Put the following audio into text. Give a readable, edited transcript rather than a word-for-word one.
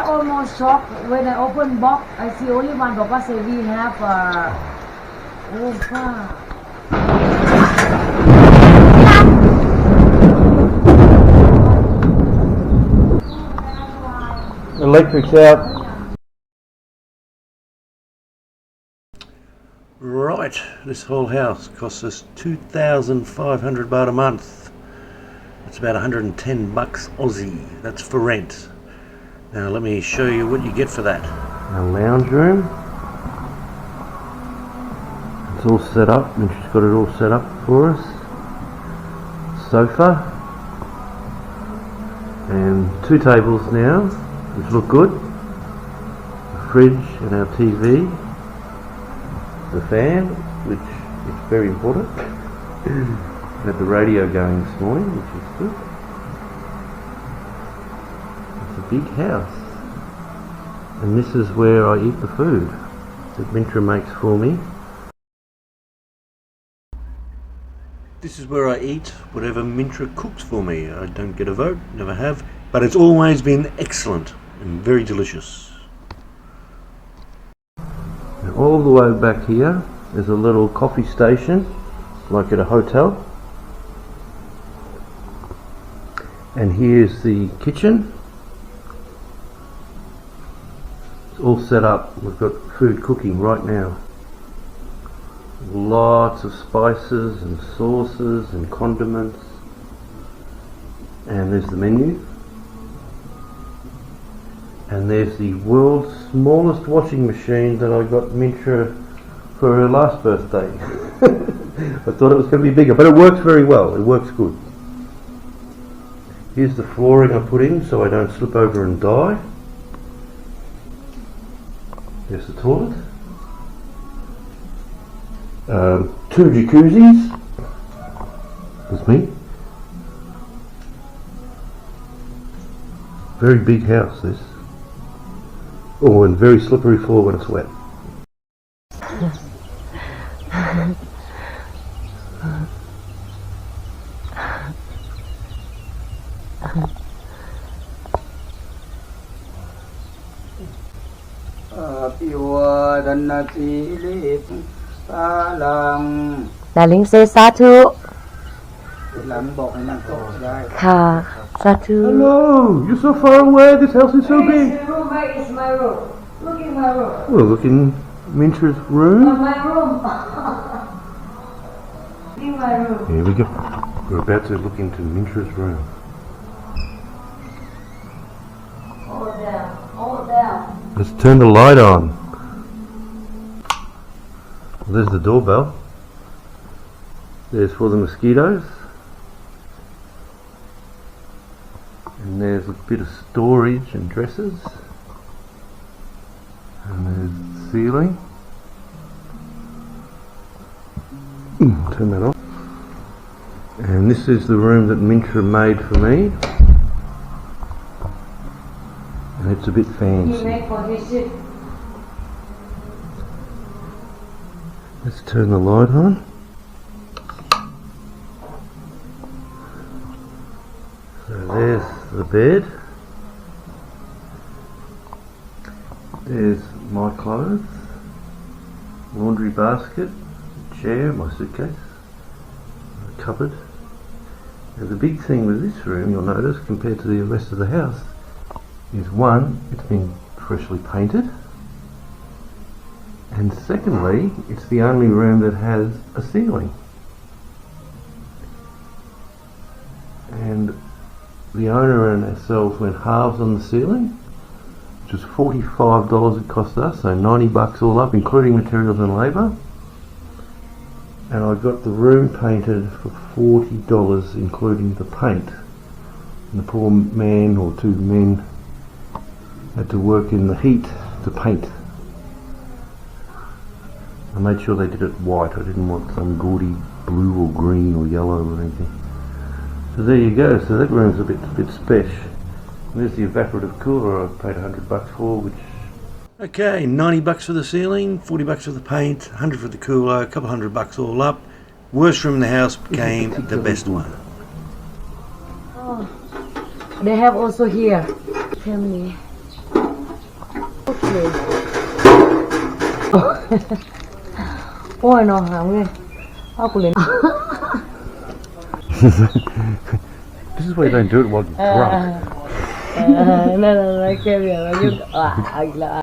almost shocked when I open box. I see only one. Papa say we have Electric's out. Right, this whole house costs us 2,500 baht a month. That's about 110 bucks Aussie. That's for rent. Now let me show you what you get for that. Our lounge room. It's all set up, and she's got it all set up for us. Sofa. And 2 tables now, which look good. A fridge and our TV. The fan, which is very important. Had the radio going this morning, which is good. It's a big house. And this is where I eat the food that Mintra makes for me. This is where I eat whatever Mintra cooks for me. I don't get a vote, never have, but it's always been excellent and very delicious. And all the way back here is a little coffee station, like at a hotel. And here's the kitchen. It's all set up. We've got food cooking right now. Lots of spices and sauces and condiments. And there's the menu. And there's the world's smallest washing machine that I got Mintra for her last birthday. I thought it was going to be bigger, but it works very well. It works good. Here's the flooring I put in so I don't slip over and die. There's the toilet. 2 jacuzzis. That's me. Very big house, this. Oh, and very slippery floor when it's wet. Darling, say Satu. Satu. Hello, you're so far away. This house is so big. Where is my room? Look in my room. We're looking Mintra's room. My room. In my room. Here we go. We're about to look into Mintra's room. All down. Let's turn the light on. There's the doorbell. There's for the mosquitoes. And there's a bit of storage and dressers. And there's the ceiling. Turn that off. And this is the room that Mintra made for me. And it's a bit fancy. He made for his ship. Let's turn the light on. So there's the bed. There's my clothes, laundry basket, chair, my suitcase, a cupboard. Now the big thing with this room, you'll notice, compared to the rest of the house, is one, it's been freshly painted, and secondly, it's the only room that has a ceiling. And the owner and ourselves went halves on the ceiling, which was $45 it cost us, so 90 bucks all up, including materials and labour. And I got the room painted for $40, including the paint. And the poor man or 2 men had to work in the heat to paint. I made sure they did it white. I didn't want some gaudy blue or green or yellow or anything. So there you go. So that room's a bit special. And there's the evaporative cooler I paid 100 bucks for, which... Okay, 90 bucks for the ceiling, 40 bucks for the paint, 100 for the cooler, a couple $100 all up. Worst room in the house became the best one. Oh, they have also here. Tell me. Ôi nó hỏng ghê. Aku lên. This is why you don't do it while you're drunk. No, cái việc là